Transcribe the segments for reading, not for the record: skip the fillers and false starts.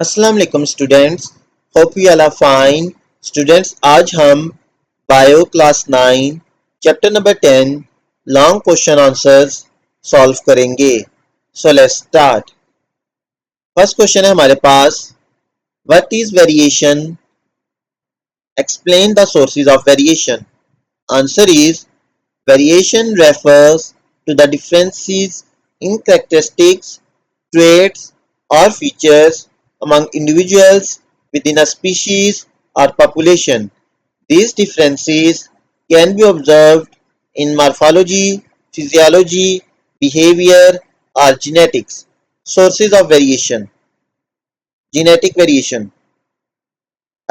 अस्सलाम वालेकुम students, hope you all are fine. Students, आज हम bio class 9 chapter number 10 long question answers solve करेंगे। So let's start. First question है हमारे पास, what is variation, explain the sources of variation. Answer is, variation refers to the differences in characteristics, traits, or features among individuals within a species or population. These differences can be observed in morphology, physiology, behavior, or genetics. Sources of variation. Genetic variation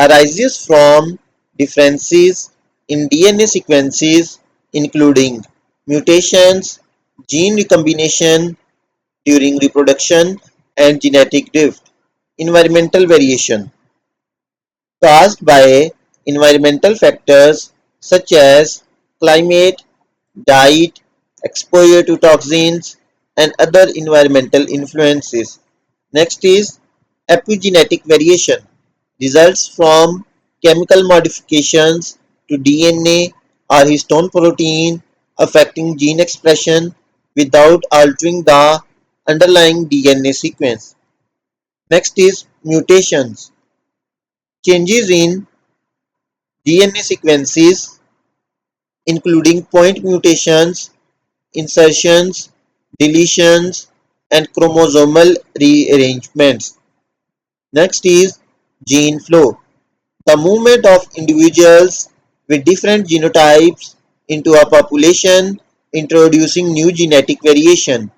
arises from differences in DNA sequences, including mutations, gene recombination during reproduction, and genetic drift. Environmental variation caused by environmental factors such as climate, diet, exposure to toxins, and other environmental influences. Next is epigenetic variation, results from chemical modifications to DNA or histone protein affecting gene expression without altering the underlying DNA sequence. Next is mutations, changes in DNA sequences including point mutations, insertions, deletions, and chromosomal rearrangements. Next is gene flow, the movement of individuals with different genotypes into a population, introducing new genetic variation.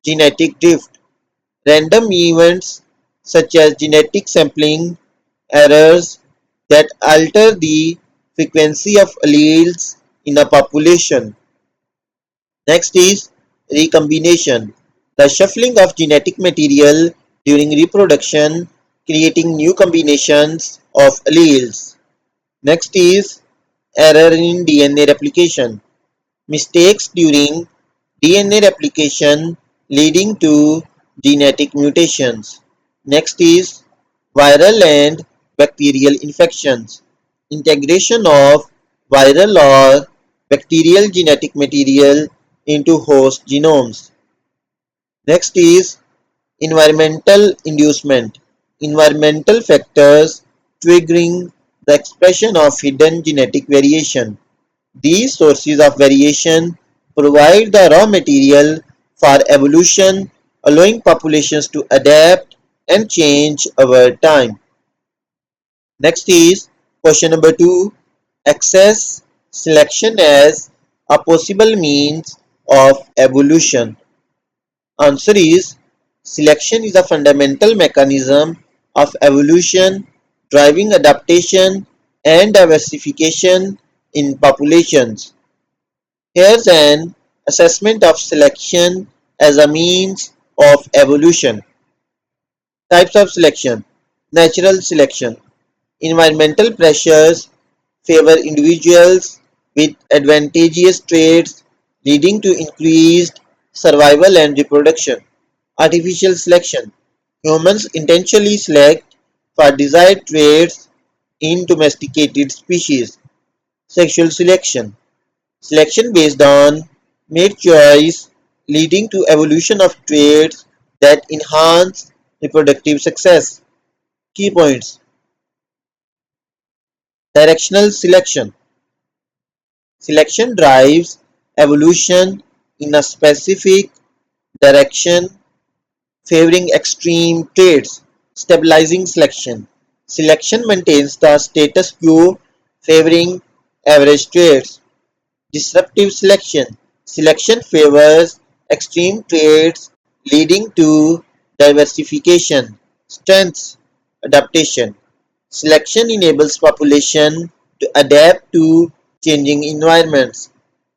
Genetic drift, random events such as genetic sampling errors that alter the frequency of alleles in a population. Next is recombination, the shuffling of genetic material during reproduction, creating new combinations of alleles. Next is error in DNA replication, mistakes during DNA replication leading to genetic mutations. Next is viral and bacterial infections, integration of viral or bacterial genetic material into host genomes. Next is environmental inducement, environmental factors triggering the expression of hidden genetic variation. These sources of variation provide the raw material for evolution, allowing populations to adapt and change over time. Next is question number 2. Access selection as a possible means of evolution. Answer is, selection is a fundamental mechanism of evolution driving adaptation and diversification in populations. Here's an assessment of selection as a means of evolution. Types of selection. Natural selection. Environmental pressures favor individuals with advantageous traits leading to increased survival and reproduction. Artificial selection. Humans intentionally select for desired traits in domesticated species. Sexual selection. Selection based on mate choice leading to evolution of traits that enhance reproductive success. Key points. Directional selection. Selection drives evolution in a specific direction favoring extreme traits. Stabilizing selection. Selection maintains the status quo favoring average traits. Disruptive selection. Selection favors extreme traits leading to diversification. Strengths. Adaptation. Selection enables population to adapt to changing environments.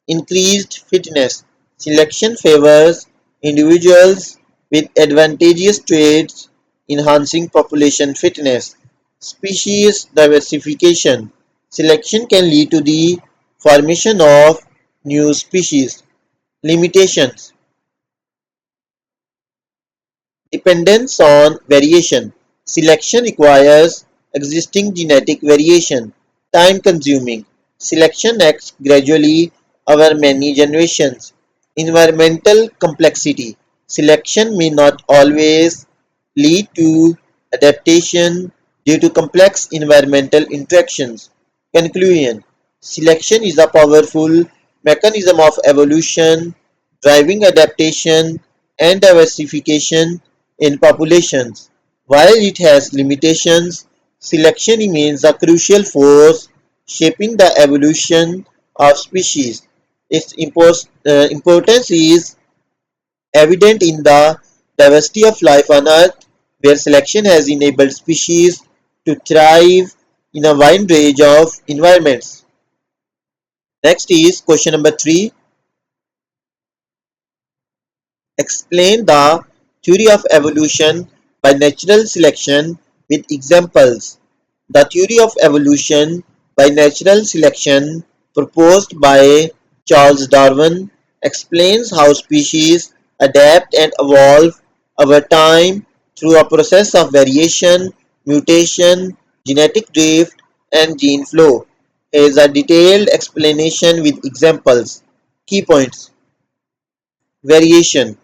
Increased fitness. Selection favors individuals with advantageous traits, enhancing population fitness. Species diversification. Selection can lead to the formation of new species. Limitations. Dependence on variation. Selection requires existing genetic variation. Time consuming. Selection acts gradually over many generations. Environmental complexity. Selection may not always lead to adaptation due to complex environmental interactions. Conclusion. Selection is a powerful mechanism of evolution, driving adaptation and diversification in populations. While it has limitations, selection remains a crucial force shaping the evolution of species. Its importance is evident in the diversity of life on Earth, where selection has enabled species to thrive in a wide range of environments. Next is question number 3. Explain the theory of evolution by natural selection with examples. The theory of evolution by natural selection proposed by Charles Darwin explains how species adapt and evolve over time through a process of variation, mutation, genetic drift, and gene flow. Here is a detailed explanation with examples. Key points. Variation.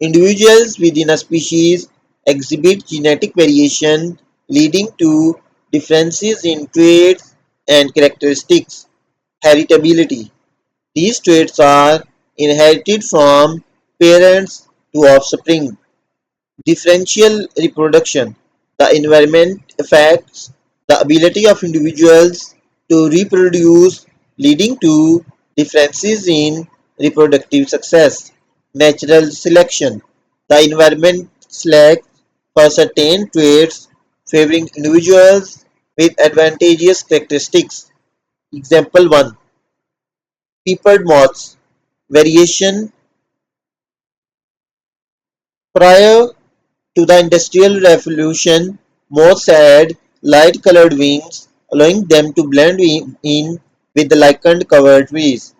Individuals within a species exhibit genetic variation leading to differences in traits and characteristics. Heritability. These traits are inherited from parents to offspring. Differential reproduction. The environment affects the ability of individuals to reproduce, leading to differences in reproductive success. Natural selection. The environment selects for certain traits, favoring individuals with advantageous characteristics. Example 1. Peppered moths. Variation. Prior to the Industrial Revolution, moths had light-colored wings, allowing them to blend in with the lichen-covered trees.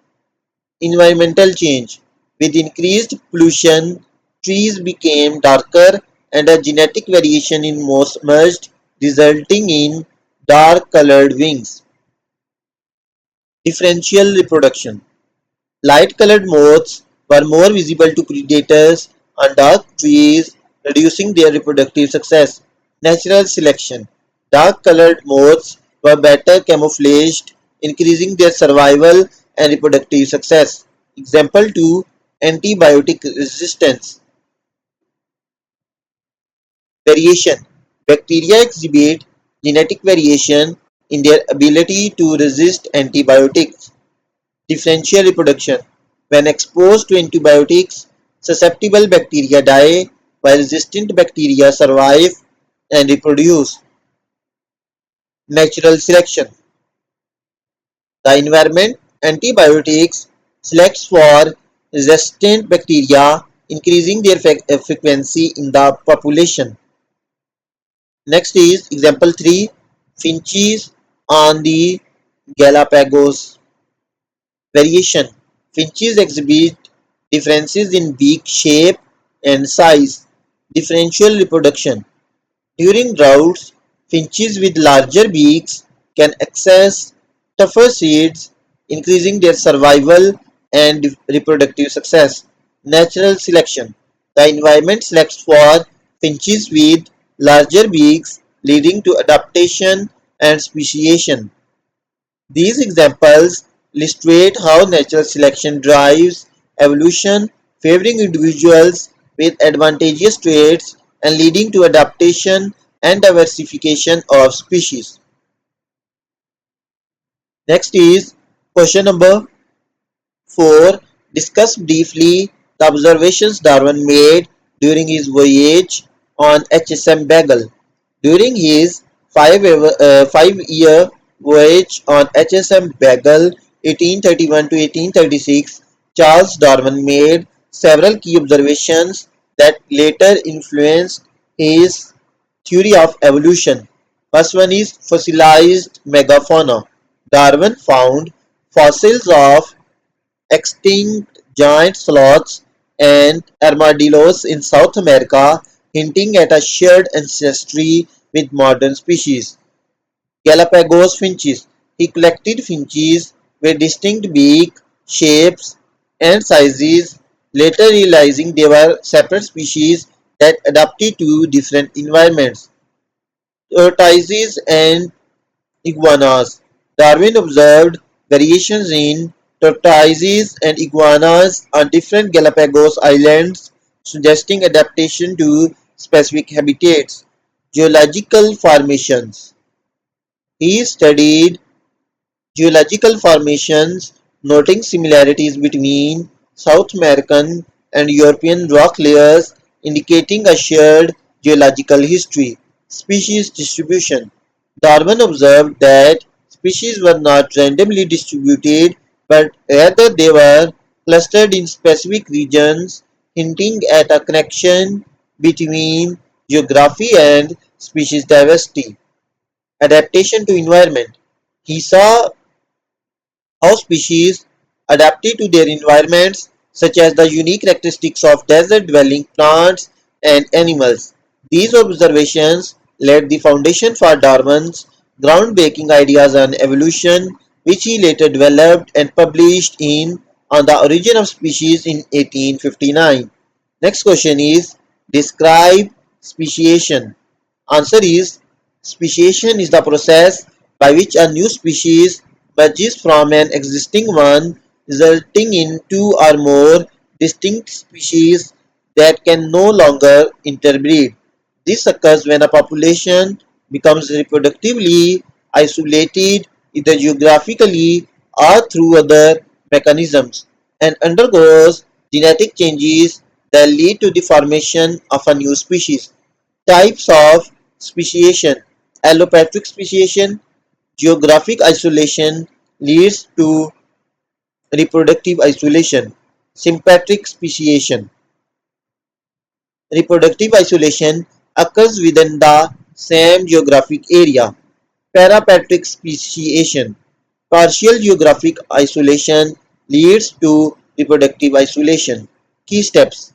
Environmental change. With increased pollution, trees became darker and a genetic variation in moths emerged, resulting in dark-colored wings. Differential reproduction. Light-colored moths were more visible to predators on dark trees, reducing their reproductive success. Natural selection. Dark-colored moths were better camouflaged, increasing their survival and reproductive success. Example 2. Antibiotic resistance. Variation. Bacteria exhibit genetic variation in their ability to resist antibiotics. Differential reproduction. When exposed to antibiotics, susceptible bacteria die while resistant bacteria survive and reproduce. Natural selection. The environment antibiotics selects for resistant bacteria, increasing their frequency in the population. Next is example 3. Finches on the Galapagos. Variation. Finches exhibit differences in beak shape and size. Differential reproduction. During droughts, finches with larger beaks can access tougher seeds, increasing their survival and reproductive success. Natural selection. The environment selects for finches with larger beaks, leading to adaptation and speciation. These examples illustrate how natural selection drives evolution, favoring individuals with advantageous traits and leading to adaptation and diversification of species. Next is question number 4. Discuss briefly the observations Darwin made during his voyage on HSM Beagle. During his 5-year voyage on HSM Beagle 1831 to 1836, Charles Darwin made several key observations that later influenced his theory of evolution. First one is fossilized megafauna. Darwin found fossils of extinct giant sloths and armadillos in South America hinting at a shared ancestry with modern species. Galapagos finches. He collected finches with distinct beak, shapes, and sizes, later realizing they were separate species that adapted to different environments. Tortoises and iguanas. Darwin observed variations in tortoises and iguanas on different Galapagos islands, suggesting adaptation to specific habitats. Geological formations. He studied geological formations, noting similarities between South American and European rock layers, indicating a shared geological history. Species distribution. Darwin observed that species were not randomly distributed, but rather they were clustered in specific regions, hinting at a connection between geography and species diversity. Adaptation to environment. He saw how species adapted to their environments, such as the unique characteristics of desert-dwelling plants and animals. These observations laid the foundation for Darwin's groundbreaking ideas on evolution, which he later developed and published in On the Origin of Species in 1859. Next question is, describe speciation. Answer is, speciation is the process by which a new species emerges from an existing one, resulting in two or more distinct species that can no longer interbreed. This occurs when a population becomes reproductively isolated, either geographically or through other mechanisms, and undergoes genetic changes that lead to the formation of a new species. Types of speciation. Allopatric speciation. Geographic isolation leads to reproductive isolation. Sympatric speciation. Reproductive isolation occurs within the same geographic area. Parapatric speciation. Partial geographic isolation leads to reproductive isolation. Key steps.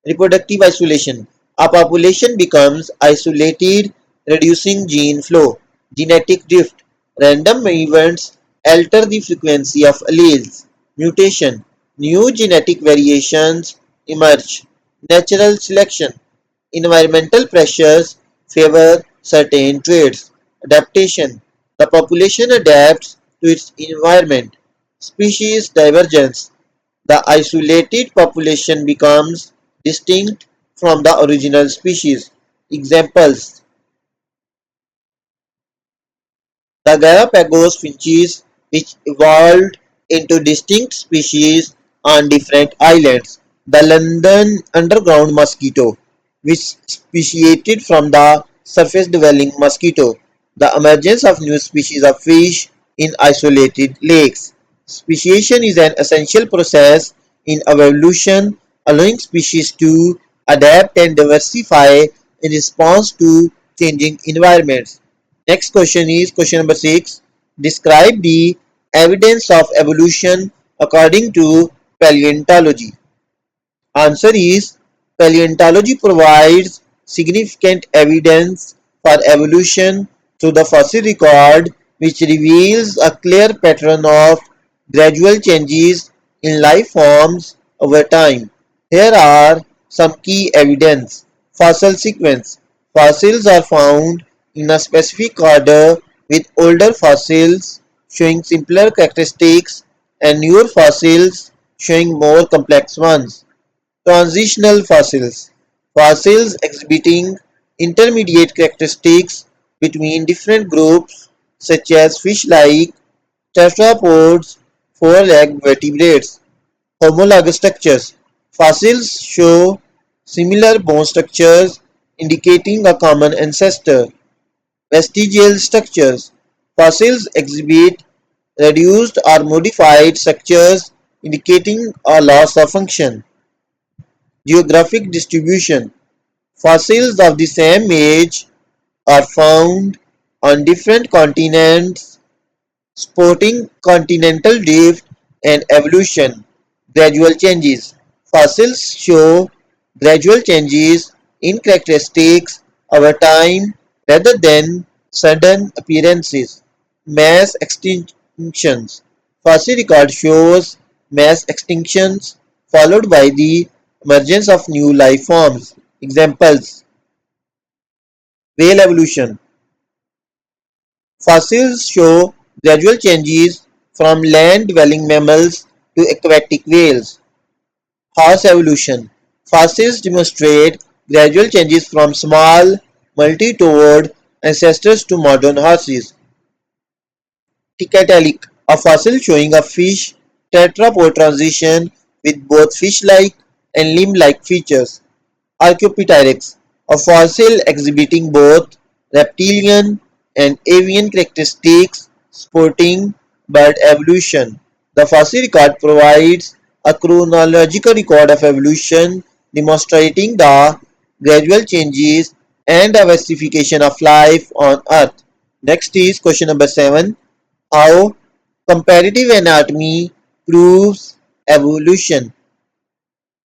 Reproductive isolation. A population becomes isolated, reducing gene flow. Genetic drift. Random events alter the frequency of alleles. Mutation. New genetic variations emerge. Natural selection. Environmental pressures favor certain traits. Adaptation. The population adapts to its environment. Species divergence. The isolated population becomes distinct from the original species. Examples: the Galapagos finches, which evolved into distinct species on different islands. The London underground mosquito, which speciated from the surface-dwelling mosquito. The emergence of new species of fish in isolated lakes. Speciation is an essential process in evolution, allowing species to adapt and diversify in response to changing environments. Next question is question number 6. Describe the evidence of evolution according to paleontology. Answer is, paleontology provides significant evidence for evolution through the fossil record, which reveals a clear pattern of gradual changes in life forms over time. Here are some key evidence. Fossil sequence. Fossils are found in a specific order, with older fossils showing simpler characteristics and newer fossils showing more complex ones. Transitional fossils. Fossils exhibiting intermediate characteristics between different groups such as fish-like, tetrapods, four-legged vertebrates. Homologous structures. Fossils show similar bone structures indicating a common ancestor. Vestigial structures. Fossils exhibit reduced or modified structures indicating a loss of function. Geographic distribution. Fossils of the same age are found on different continents, supporting continental drift and evolution. Gradual changes. Fossils show gradual changes in characteristics over time rather than sudden appearances. Mass extinctions. Fossil record shows mass extinctions followed by the emergence of new life forms. Examples: whale evolution. Fossils show gradual changes from land-dwelling mammals to aquatic whales. Horse evolution. Fossils demonstrate gradual changes from small, multi-toed ancestors to modern horses. Tiktaalik, a fossil showing a fish tetrapod transition with both fish-like and limb-like features. Archaeopteryx, a fossil exhibiting both reptilian and avian characteristics supporting bird evolution. The fossil record provides a chronological record of evolution demonstrating the gradual changes and diversification of life on Earth. Next is question number 7. How comparative anatomy proves evolution.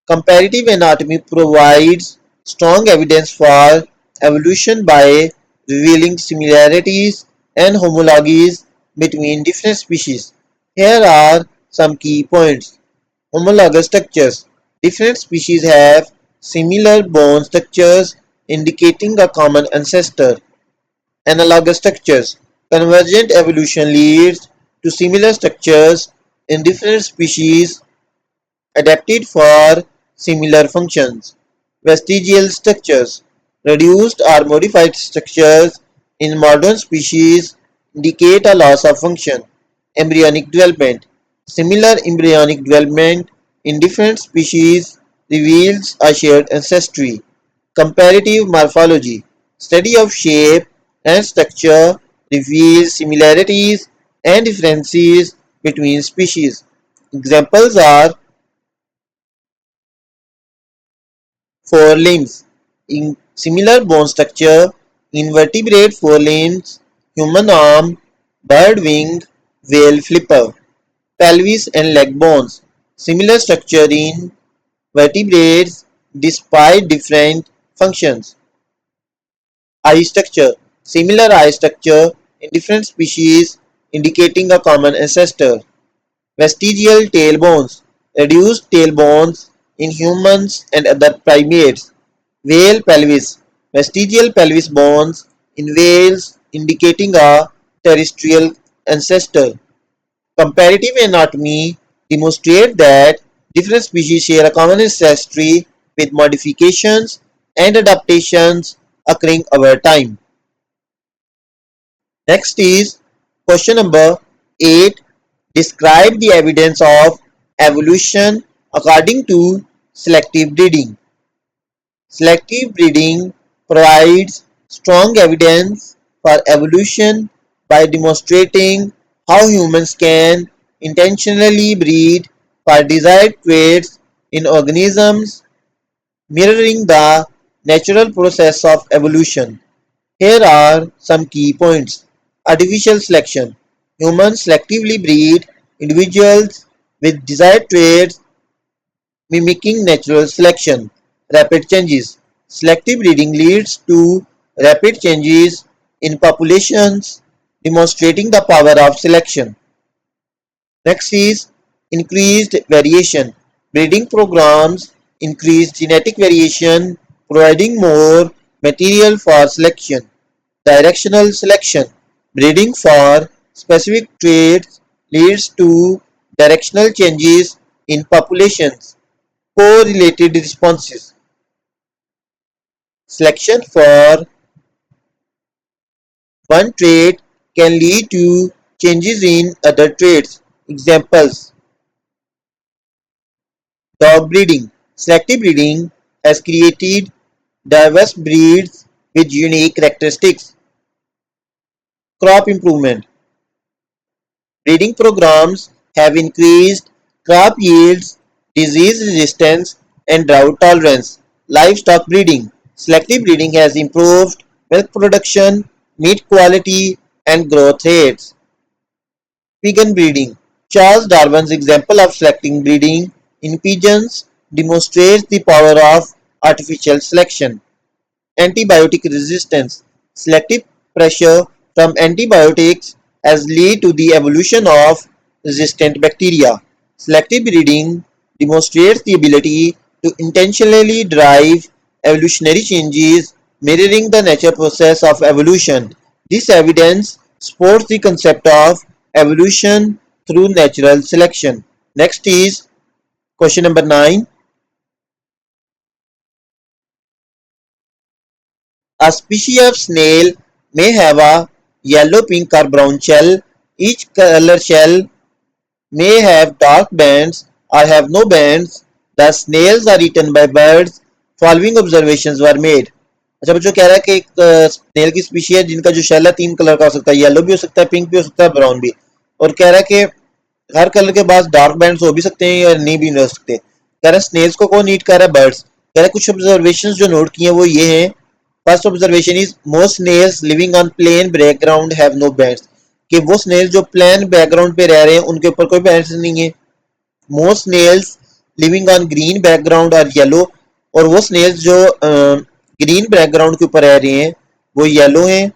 Comparative anatomy provides strong evidence for evolution by revealing similarities and homologies between different species. Here are some key points. Homologous structures. Different species have similar bone structures indicating a common ancestor. Analogous structures. Convergent evolution leads to similar structures in different species adapted for similar functions. Vestigial structures. Reduced or modified structures in modern species indicate a loss of function. Embryonic development. Similar embryonic development in different species reveals a shared ancestry. Comparative morphology. Study of shape and structure reveals similarities and differences between species. Examples are forelimbs. In similar bone structure in vertebrate forelimbs, human arm, bird wing, whale flipper. Pelvis and leg bones. Similar structure in vertebrates despite different functions. Eye structure. Similar eye structure in different species indicating a common ancestor. Vestigial tail bones. Reduced tail bones in humans and other primates. Whale pelvis. Vestigial pelvis bones in whales indicating a terrestrial ancestor. Comparative anatomy demonstrates that different species share a common ancestry with modifications and adaptations occurring over time. Next is question number 8. Describe the evidence of evolution according to selective breeding. Selective breeding provides strong evidence for evolution by demonstrating how humans can intentionally breed for desired traits in organisms, mirroring the natural process of evolution. Here are some key points. Artificial selection. Humans selectively breed individuals with desired traits mimicking natural selection. Rapid changes. Selective breeding leads to rapid changes in populations, demonstrating the power of selection. Next is increased variation. Breeding programs increase genetic variation, providing more material for selection. Directional selection. Breeding for specific traits leads to directional changes in populations. Correlated responses. Selection for one trait can lead to changes in other traits. Examples: dog breeding. Selective breeding has created diverse breeds with unique characteristics. Crop improvement. Breeding programs have increased crop yields, disease resistance, and drought tolerance. Livestock breeding. Selective breeding has improved milk production, meat quality, and growth rates. Pigeon breeding. Charles Darwin's example of selective breeding in pigeons demonstrates the power of artificial selection. Antibiotic resistance. Selective pressure from antibiotics has led to the evolution of resistant bacteria. Selective breeding demonstrates the ability to intentionally drive evolutionary changes mirroring the natural process of evolution. This evidence supports the concept of evolution through natural selection. Next is question number 9. A species of snail may have a yellow, pink or brown shell. Each color shell may have dark bands or have no bands. The snails are eaten by birds. Following observations were made. अच्छा बच्चों कह रहा है कि एक snail की species है जिनका जो शेल है 3 कलर का हो सकता है, येलो भी हो सकता है, पिंक भी हो सकता है, ब्राउन भी। और कह रहा है कि हर कलर के पास डार्क बैंड्स हो भी सकते हैं या नहीं भी हो सकते। कह रहा है स्नेल्स को कौन ईट कर रहा है? बर्ड्स। कह रहा है कुछ ऑब्जर्वेशंस जो नोट किए हैं वो ये हैं। First observation is most snails living on plain background have no bands, कि वो स्नेल्स जो प्लेन बैकग्राउंड पे रह रहे हैं उनके ऊपर कोई बैंड्स नहीं है। Most snails living on green background और येलो, और वो स्नेल्स जो ग्रीन बैकग्राउंड के ऊपर रह रहे हैं वो येलो हैं।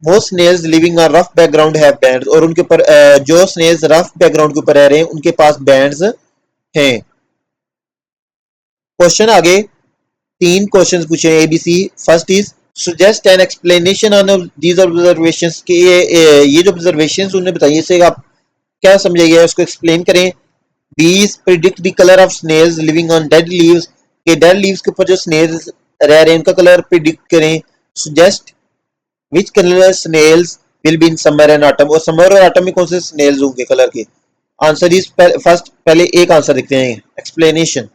Most snails living on rough background have bands, और उनके ऊपर जो स्नेल्स रफ बैकग्राउंड के ऊपर रह रहे हैं उनके पास बैंड्स हैं। क्वेश्चन आगे 3 क्वेश्चन पूछे ABC. First is suggest an explanation on these observations, के ये जो ऑब्जर्वेशंस उन्होंने बताई इससे आप क्या समझाइए, उसको एक्सप्लेन करें। B is predict the colour of snails living on dead leaves, के डेड लीव्स के ऊपर जो स्नेल्स रह रहे हैं उनका कलर प्रिडिक्ट करें। Suggest which colour snails will be in summer and autumn, और समर और ऑटम में कौन से स्नेल्स होंगे कलर के। आंसर इज फर्स्ट, पहले एक आंसर देखते हैं explanation.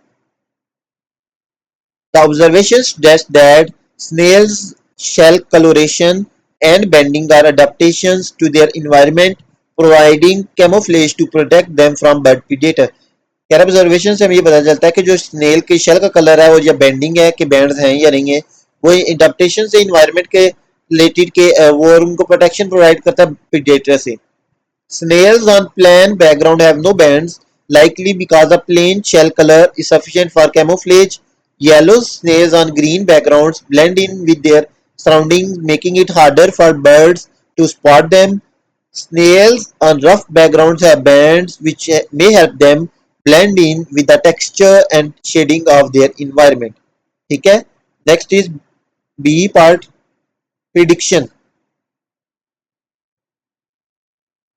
The observations suggest that snails' shell coloration and bending are adaptations to their environment, providing camouflage to protect them from bird predator. कह रहा ऑब्जर्वेशन से हमें ये पता चलता है कि जो स्नेल के शेल का कलर है वो या बेंडिंग है कि बैंड्स हैं या नहीं है, वो अडेप्टेशन से इन्वायरमेंट के रिलेटेड के वो उनको प्रोटेक्शन प्रोवाइड करता है प्रीडेटर से। Snails on plain background have no bands, likely because the plain shell color is sufficient for camouflage. Yellow snails on green backgrounds blend in with their surroundings, making it harder for birds to spot them. Snails on rough backgrounds have bands which may help them blend in with the texture and shading of their environment. ठीक है, next is B part, prediction.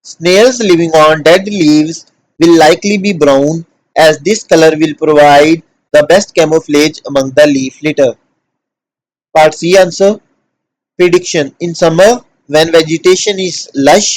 Snails living on dead leaves will likely be brown, as this color will provide the best camouflage among the leaf litter. Part C answer. Prediction. In summer, when vegetation is lush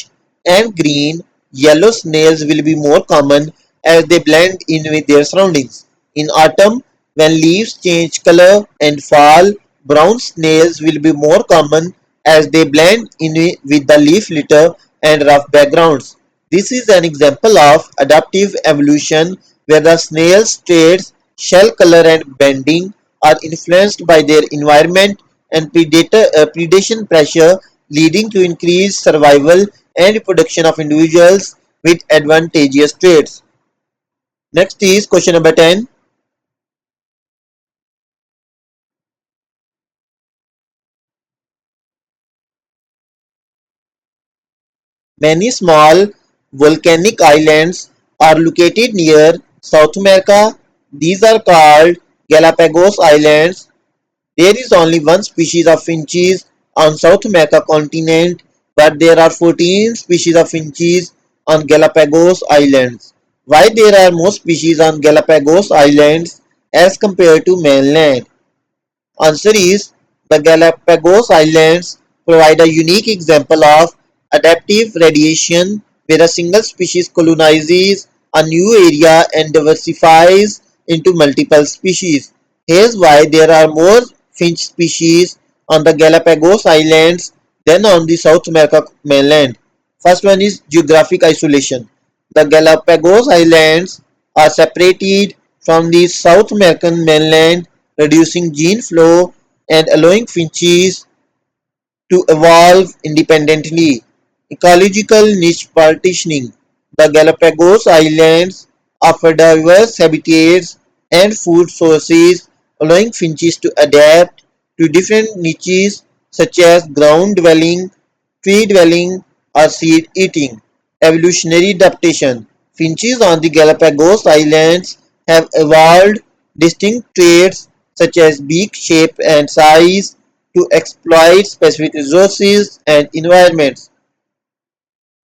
and green, yellow snails will be more common as they blend in with their surroundings. In autumn, when leaves change color and fall, brown snails will be more common as they blend in with the leaf litter and rough backgrounds. This is an example of adaptive evolution where the snail's traits, shell color and bending are influenced by their environment and predation pressure, leading to increased survival and reproduction of individuals with advantageous traits. Next is question number 10. Many small volcanic islands are located near South America. These are called Galapagos Islands. There is only one species of finches on South America continent, but there are 14 species of finches on Galapagos Islands. Why there are more species on Galapagos Islands as compared to mainland? Answer is the Galapagos Islands provide a unique example of adaptive radiation where a single species colonizes a new area and diversifies into multiple species. Here's why there are more finch species on the Galapagos Islands than on the South America mainland. First one is geographic isolation. The Galapagos Islands are separated from the South American mainland, reducing gene flow and allowing finches to evolve independently. Ecological niche partitioning. The Galapagos Islands offer diverse habitats and food sources, allowing finches to adapt to different niches such as ground dwelling, tree dwelling, or seed eating. Evolutionary adaptation. Finches on the Galapagos Islands have evolved distinct traits such as beak shape and size to exploit specific resources and environments.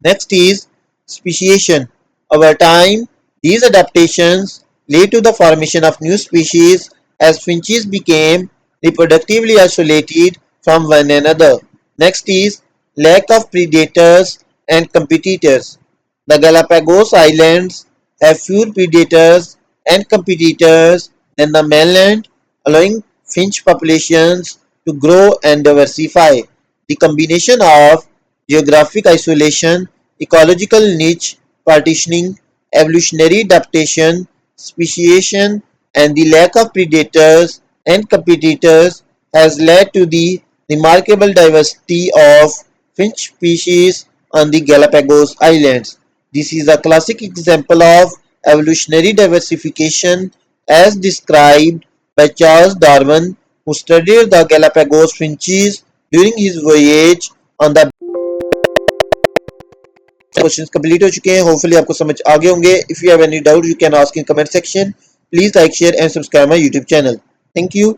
Next is speciation. Over time, these adaptations led to the formation of new species as finches became reproductively isolated from one another. Next is lack of predators and competitors. The Galapagos Islands have fewer predators and competitors than the mainland, allowing finch populations to grow and diversify. The combination of geographic isolation, ecological niche partitioning, evolutionary adaptation, speciation, and the lack of predators and competitors has led to the remarkable diversity of finch species on the Galapagos Islands. This is a classic example of evolutionary diversification as described by Charles Darwin, who studied the Galapagos finches during his voyage on the questions complete हो चुके हैं hopefully आपको समझ आ गए होंगे if you have any doubt you can ask in comment section please like share and subscribe my YouTube channel thank you